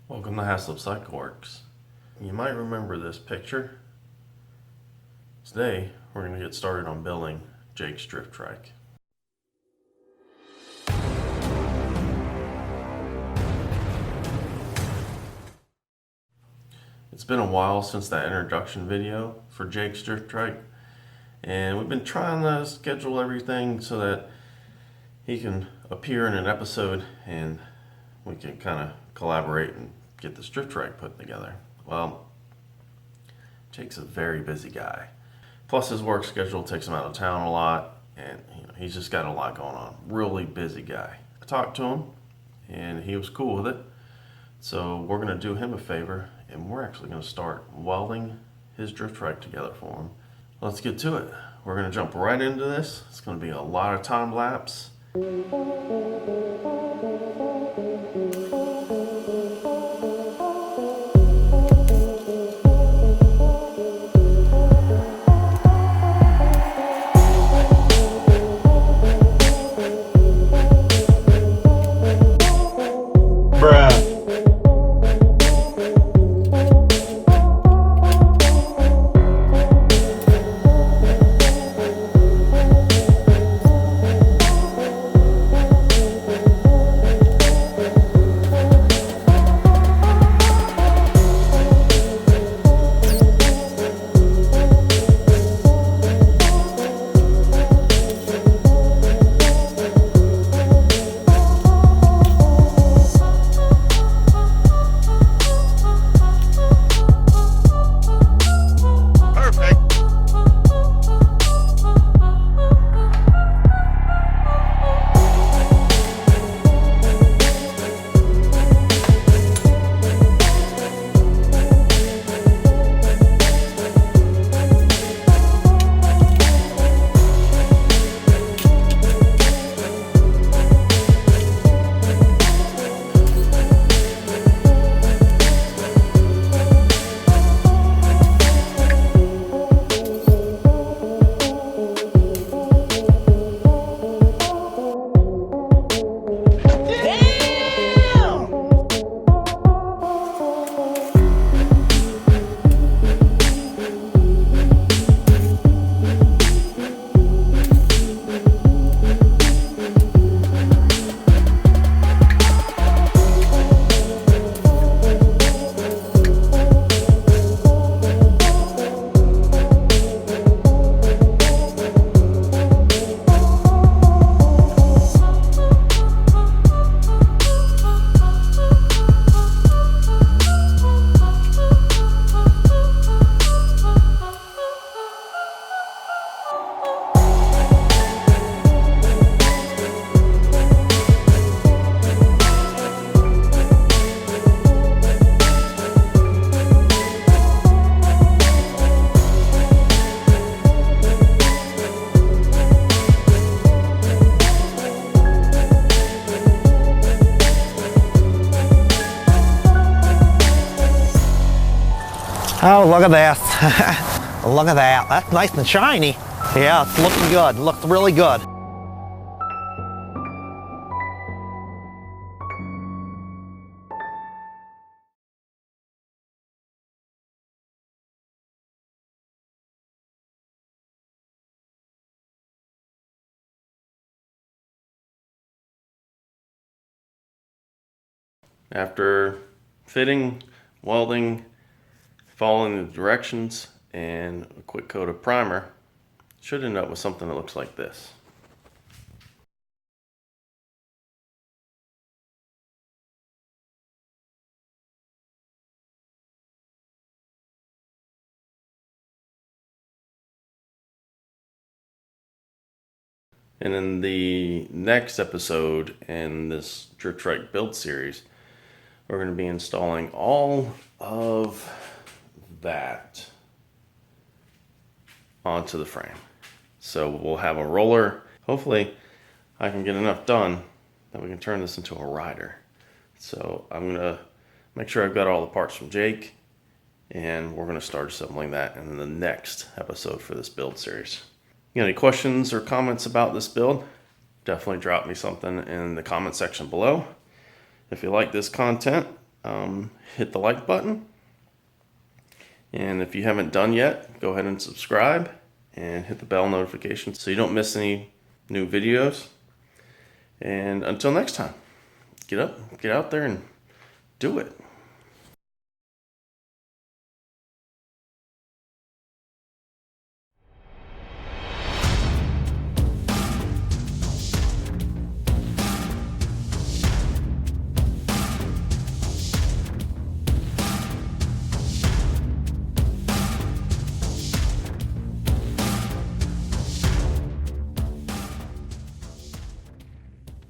Welcome to Haslip Cycle Works. You might remember this picture. Today, we're going to get started on building Jake's drift trike. It's been a while since that introduction video for Jake's drift trike, and we've been trying to schedule everything so that he can appear in an episode and we can kind of collaborate and get this drift trike put together. Well, Jake's a very busy guy. Plus his work schedule takes him out of town a lot, and he's just got a lot going on. Really busy guy. I talked to him and he was cool with it. So we're gonna do him a favor and we're actually gonna start welding his drift trike together for him. Let's get to it. We're gonna jump right into this. It's gonna be a lot of time lapse. Oh, look at that. Look at that. That's nice and shiny. Yeah, it's looking good. Looks really good. After fitting, welding, following the directions, and a quick coat of primer, should end up with something that looks like this. And in the next episode in this drift trike build series, we're going to be installing all of that onto the frame. So we'll have a roller. Hopefully I can get enough done that we can turn this into a rider. So I'm gonna make sure I've got all the parts from Jake, and we're gonna start assembling that in the next episode for this build series. You got any questions or comments about this build? Definitely drop me something in the comment section below. If you like this content, hit the like button. And if you haven't done yet, go ahead and subscribe and hit the bell notification so you don't miss any new videos. And until next time, get up, get out there and do it.